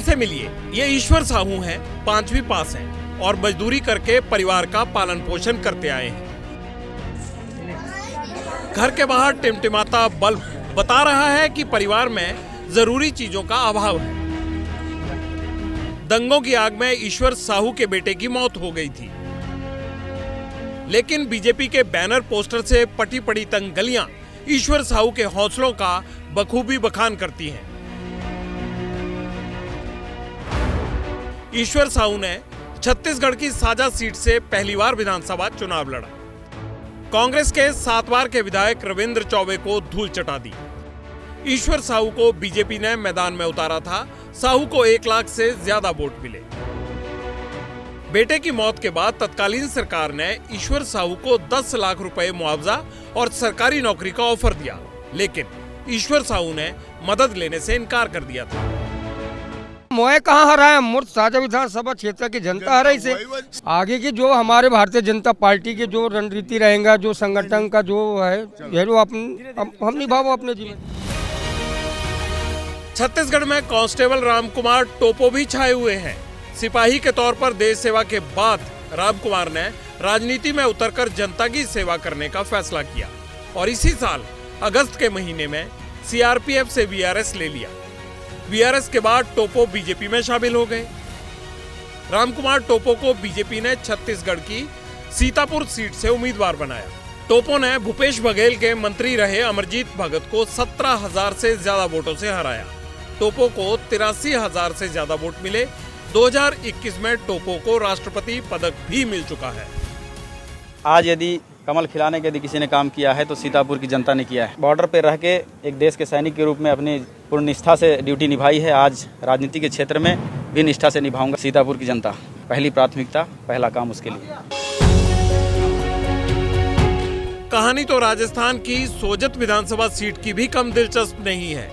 इनसे मिलिए। ये ईश्वर साहू हैं, 5वीं पास हैं और मजदूरी करके परिवार का पालन पोषण करते आए हैं। घर के बाहर टिमटिमाता बल्ब बता रहा है कि परिवार में जरूरी चीजों का अभाव है। दंगों की आग में ईश्वर साहू के बेटे की मौत हो गई थी, लेकिन बीजेपी के बैनर पोस्टर से पटी पड़ी तंग गलियां ईश्वर साहू के हौसलों का बखूबी बखान करती हैं। ईश्वर साहू ने छत्तीसगढ़ की साजा सीट से पहली बार विधानसभा चुनाव लड़ा। कांग्रेस के 7 बार के विधायक रविंद्र चौबे को धूल चटा दी। ईश्वर साहू को बीजेपी ने मैदान में उतारा था। साहू को 1 लाख से ज्यादा वोट मिले। बेटे की मौत के बाद तत्कालीन सरकार ने ईश्वर साहू को 10 लाख रुपए मुआवजा और सरकारी नौकरी का ऑफर दिया, लेकिन ईश्वर साहू ने मदद लेने से इनकार कर दिया था। मोए कहाँ हराया, मूर्त साजा विधानसभा क्षेत्र की जनता हराई से। आगे की जो हमारे भारतीय जनता पार्टी के जो रणनीति रहेगा, जो संगठन का जो है, ये जो हम निभाओ अपने जीवन। छत्तीसगढ़ में कांस्टेबल रामकुमार टोपो भी छाए हुए हैं। सिपाही के तौर पर देश सेवा के बाद रामकुमार ने राजनीति में उतरकर जनता की सेवा करने का फैसला किया और इसी साल अगस्त के महीने में सीआरपीएफ से वीआरएस ले लिया। वीआरएस के बाद टोपो बीजेपी में शामिल हो गए। रामकुमार टोपो को बीजेपी ने छत्तीसगढ़ की सीतापुर सीट से उम्मीदवार बनाया। टोपो ने भूपेश बघेल के मंत्री रहे अमरजीत भगत को 17,000 से ज्यादा वोटों से हराया। टोपो को 83,000 से ज्यादा वोट मिले। 2021 में टोपो को राष्ट्रपति पदक भी मिल चुका है। आज यदि कमल खिलाने के यदि किसी ने काम किया है तो सीतापुर की जनता ने किया है। बॉर्डर पर रह के एक देश के सैनिक के रूप में अपनी पूर्ण निष्ठा से ड्यूटी निभाई है। आज राजनीति के क्षेत्र में भी निष्ठा से निभाऊंगा। सीतापुर की जनता पहली प्राथमिकता, पहला काम उसके लिए। कहानी तो राजस्थान की सोजत विधानसभा सीट की भी कम दिलचस्प नहीं है।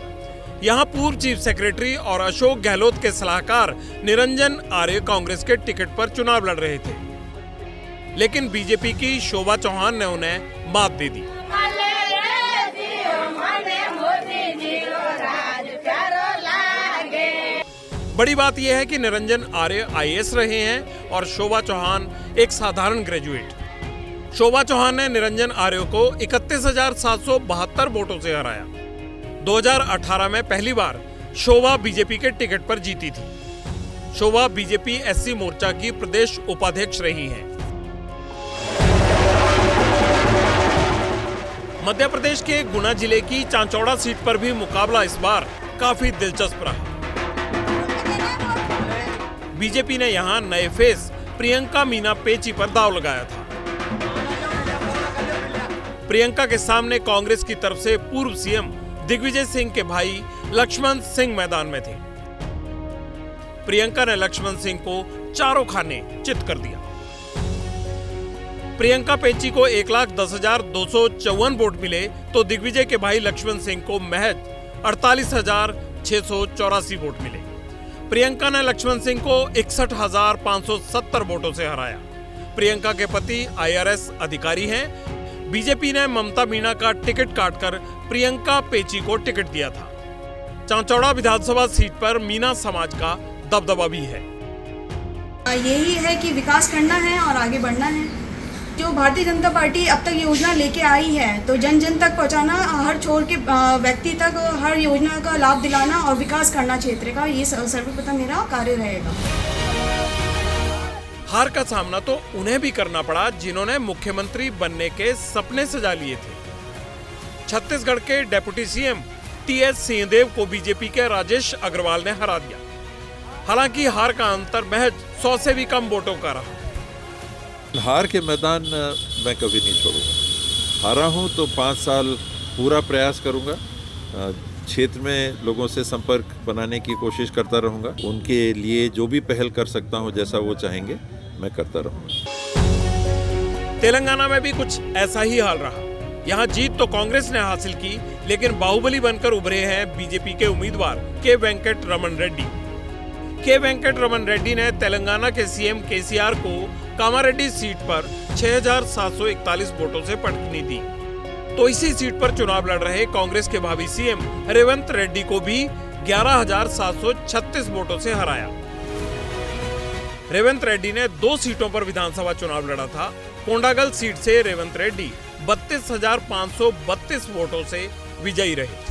यहाँ पूर्व चीफ सेक्रेटरी और अशोक गहलोत के सलाहकार निरंजन आर्य कांग्रेस के टिकट पर चुनाव लड़ रहे थे, लेकिन बीजेपी की शोभा चौहान ने उन्हें मात दे दी। बड़ी बात यह है कि निरंजन आर्य आईएएस रहे हैं और शोभा चौहान एक साधारण ग्रेजुएट। शोभा चौहान ने निरंजन आर्य को 31,772 वोटों से हराया। 2018 में पहली बार शोभा बीजेपी के टिकट पर जीती थी। शोभा बीजेपी एससी मोर्चा की प्रदेश उपाध्यक्ष रही हैं। मध्य प्रदेश के गुना जिले की चांचौड़ा सीट पर भी मुकाबला इस बार काफी दिलचस्प रहा। बीजेपी ने यहां नए फेस प्रियंका मीना पेची पर दांव लगाया था। प्रियंका के सामने कांग्रेस की तरफ से पूर्व सीएम दिग्विजय सिंह के भाई लक्ष्मण सिंह मैदान में थे। प्रियंका ने लक्ष्मण सिंह को चारों खाने चित कर दिया। प्रियंका पेची को 1,10,254 वोट मिले तो दिग्विजय के भाई लक्ष्मण सिंह को महज 48,684 वोट मिले। प्रियंका ने लक्ष्मण सिंह को 61,570 वोटों से हराया। प्रियंका के पति आईआरएस अधिकारी हैं। बीजेपी ने ममता मीणा का टिकट काटकर प्रियंका पेची को टिकट दिया था। चांचौड़ा विधानसभा सीट पर मीना समाज का दबदबा भी है। यही है कि विकास करना है और आगे बढ़ना है। जो भारतीय जनता पार्टी अब तक योजना लेके आई है तो जन जन तक पहुंचाना, हर छोर के व्यक्ति तक हर योजना का लाभ दिलाना और विकास करना क्षेत्र का, ये सर्वप्रथम मेरा कार्य रहेगा। हार का सामना तो उन्हें भी करना पड़ा जिन्होंने मुख्यमंत्री बनने के सपने सजा लिए थे। छत्तीसगढ़ के डिप्टी सीएम टीएस सिंहदेव को बीजेपी के राजेश अग्रवाल ने हरा दिया। हालांकि हार का अंतर महज 100 से भी कम वोटों का रहा। हार के मैदान मैं कभी नहीं छोड़ूंगा। हारा हूं तो 5 साल पूरा प्रयास करूंगा। क्षेत्र में लोगों से संपर्क बनाने की कोशिश करता रहूंगा। उनके लिए जो भी पहल कर सकता हूं, जैसा वो चाहेंगे, मैं करता रहूंगा। तेलंगाना में भी कुछ ऐसा ही हाल रहा। यहाँ जीत तो कांग्रेस ने हासिल की, लेकिन बाहुबली बनकर उभरे हैं बीजेपी के उम्मीदवार के वेंकट रमन रेड्डी। के वेंकट रमन रेड्डी ने तेलंगाना के सीएम केसीआर को कामारेड्डी सीट पर 6,741 वोटों से पटकनी दी। तो इसी सीट पर चुनाव लड़ रहे कांग्रेस के भावी सीएम रेवंत रेड्डी को भी 11,736 वोटों से हराया। रेवंत रेड्डी ने 2 सीटों पर विधानसभा चुनाव लड़ा था। कोंडागल सीट से रेवंत रेड्डी 32,532 वोटों से विजयी रहे।